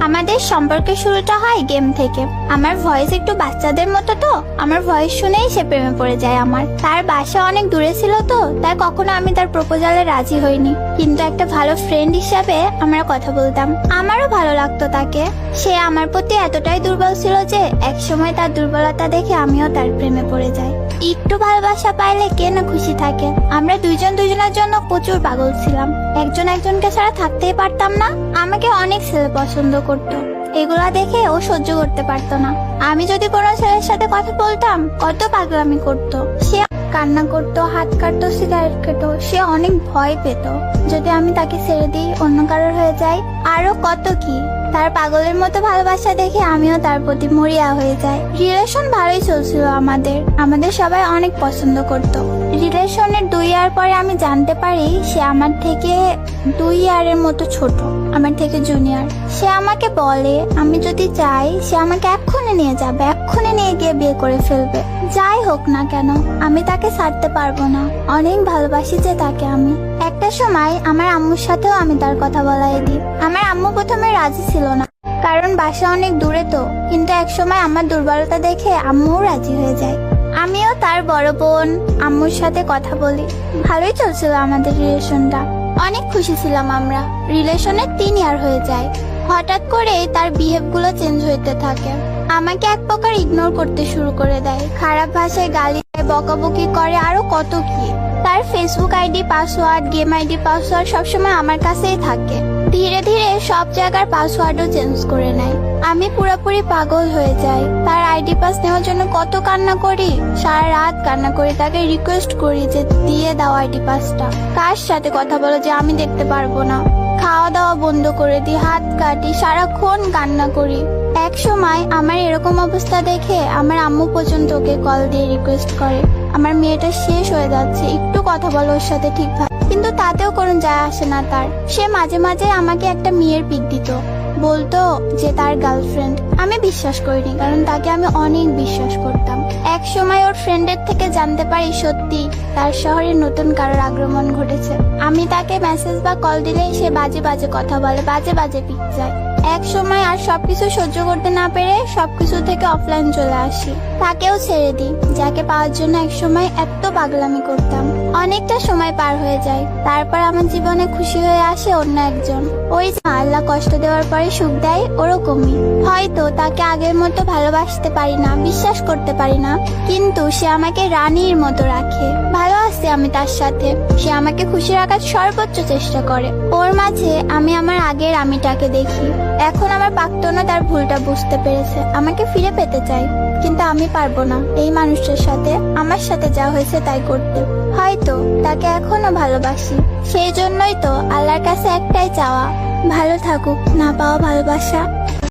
আমাদের সম্পর্কের শুরুটা হয় গেম থেকে। আমার ভয়েস একটু বাচ্চাদের মতো, তো আমার ভয়েস শুনেই সে প্রেমে পড়ে যায় আমার। তার বাসা অনেক দূরে ছিল, তো তাই কখনো আমি তার প্রপোজালে রাজি হইনি, কিন্তু একটা ভালো ফ্রেন্ড হিসাবে আমরা কথা বলতাম। আমারও ভালো লাগতো তাকে। সে আমার প্রতি এতটাই দুর্বল ছিল যে একসময় তার দুর্বলতা দেখে আমিও তার প্রেমে পড়ে যাই। একটু ভালোবাসা পাইলে কে না খুশি থাকে। আমরা দুইজন দুজনের জন্য প্রচুর পাগল ছিলাম, একজন একজনকে ছাড়া থাকতেই পারতাম না। আমাকে অনেক ছেলে পছন্দ করতো, এগুলা দেখে ও সহ্য করতে পারতো না। আমি যদি কোনো ছেলের সাথে কথা বলতাম কত পাগলামি করতো। সে কান্না করতো, হাত কাটতো, সিগারেট খেতো। সে অনেক ভয় পেত যদি আমি তাকে ছেড়ে দিই, অন্য কারোর হয়ে যাই, আরো কত কি। তার পাগলের মতো ভালোবাসা দেখে আমিও তার প্রতি মরিয়া হয়ে যাই। রিলেশন ভালোই চলছিল আমাদের সবাই অনেক পছন্দ করত। রিলেশনের 2 ইয়ার পরে আমি জানতে পারি সে আমার থেকে 2 ইয়ারের মতো ছোট, আমার থেকে জুনিয়র। সে আমাকে বলে আমি যদি চাই সে আমাকে এক্ষুনি নিয়ে যাবে, এক্ষুনি নিয়ে গিয়ে বিয়ে করে ফেলবে। যাই হোক না কেন আমি তাকে ছাড়তে পারবো না, অনেক ভালোবাসি যে তাকে আমি। একটা সময় আমার আম্মুর সাথেও আমি তার কথা বলাই দিই। আমার আম্মু প্রথমে রাজি ছিল না, কারণ বাসা অনেক দূরে, তো কিন্তু এক সময় আমার দুর্বলতা দেখে আম্মুও রাজি হয়ে যায়। আমিও তার বড় বোন আম্মুর সাথে কথা বলি। ভালোই চলছিল আমাদের রিলেশনটা, অনেক খুশি ছিলাম আমরা। রিলেশনের 3 ইয়ার হয়ে যায়। হঠাৎ করে তার বিহেভ গুলো চেঞ্জ হইতে থাকে। আমাকে এক প্রকার ইগনোর করতে শুরু করে দেয়, খারাপ ভাষায় গালি দেয়, বকাবকি করে, আরো কত কি। তার Facebook ID password, game ID password সবসময় আমার কাছেই থাকে। ধীরে ধীরে সব জায়গার পাসওয়ার্ডও চেঞ্জ করে নেয়। আমি পুরোপুরি পাগল হয়ে যাই। তার আইডি পাস নেওয়ার জন্য কত কান্না করি, সারা রাত কান্না করি, তাকে রিকোয়েস্ট করি যে দিয়ে দাও আইডি পাসটা। কার সাথে কথা বলো যে আমি দেখতে পারবো না। খাওয়া দাওয়া বন্ধ করে দিই, হাত কাটি, সারাক্ষণ কান্না করি। এক সময় আমার এরকম অবস্থা দেখে আমার আম্মু পর্যন্ত ওকে কল দিয়ে রিকোয়েস্ট করে, আমার মেয়েটা শেষ হয়ে যাচ্ছে, একটু কথা বলো ওর সাথে ঠিকভাবে। কিন্তু তাতেও কোনো যায় আসে না তার। সে মাঝে মাঝে আমাকে একটা মেয়ের পিক দিত, বলতো যে তার গার্লফ্রেন্ড। আমি বিশ্বাস করিনি, কারণ তাকে আমি অনেক বিশ্বাস করতাম। এক সময় ওর ফ্রেন্ডের থেকে জানতে পারি সত্যি তার শহরে নতুন কারোর আগমন ঘটেছে। আমি তাকে মেসেজ বা কল দিলেই সে বাজে বাজে কথা বলে, বাজে বাজে পিক যায়। এক সময় আর সবকিছু সহ্য করতে না পেরে সবকিছু থেকে অফলাইন চলে আসি, তাকেও ছেড়ে দিই যাকে পাওয়ার জন্য এক সময় এত পাগলামি করতাম। অনেকটা সময় পার হয়ে যায়, তারপর আমার জীবনে খুশি হয়ে আসে অন্য একজন। ওই যে আল্লাহ কষ্ট দেওয়ার পরে সুখ দেয়, ওরকমই। হয়তো তাকে আগের মতো ভালোবাসতে পারি না, বিশ্বাস করতে পারি না, কিন্তু সে আমাকে রানীর মতো রাখে। ভালো আছি আমি তার সাথে, সে আমাকে খুশি রাখার সর্বোচ্চ চেষ্টা করে। ওর মাঝে আমি আমার আগের আমিটাকে দেখি। এখন আমার প্রাক্তনও তার ভুলটা বুঝতে পেরেছে, আমাকে ফিরে পেতে চাই, কিন্তু আমি পারবো না এই মানুষটার সাথে আমার সাথে যা হয়েছে তাই করতে। হয়তো তাকে এখনো ভালোবাসি, সেই জন্যই তো আল্লাহর কাছে একটাই চাওয়া, ভালো থাকুক, না পাওয়া ভালোবাসা।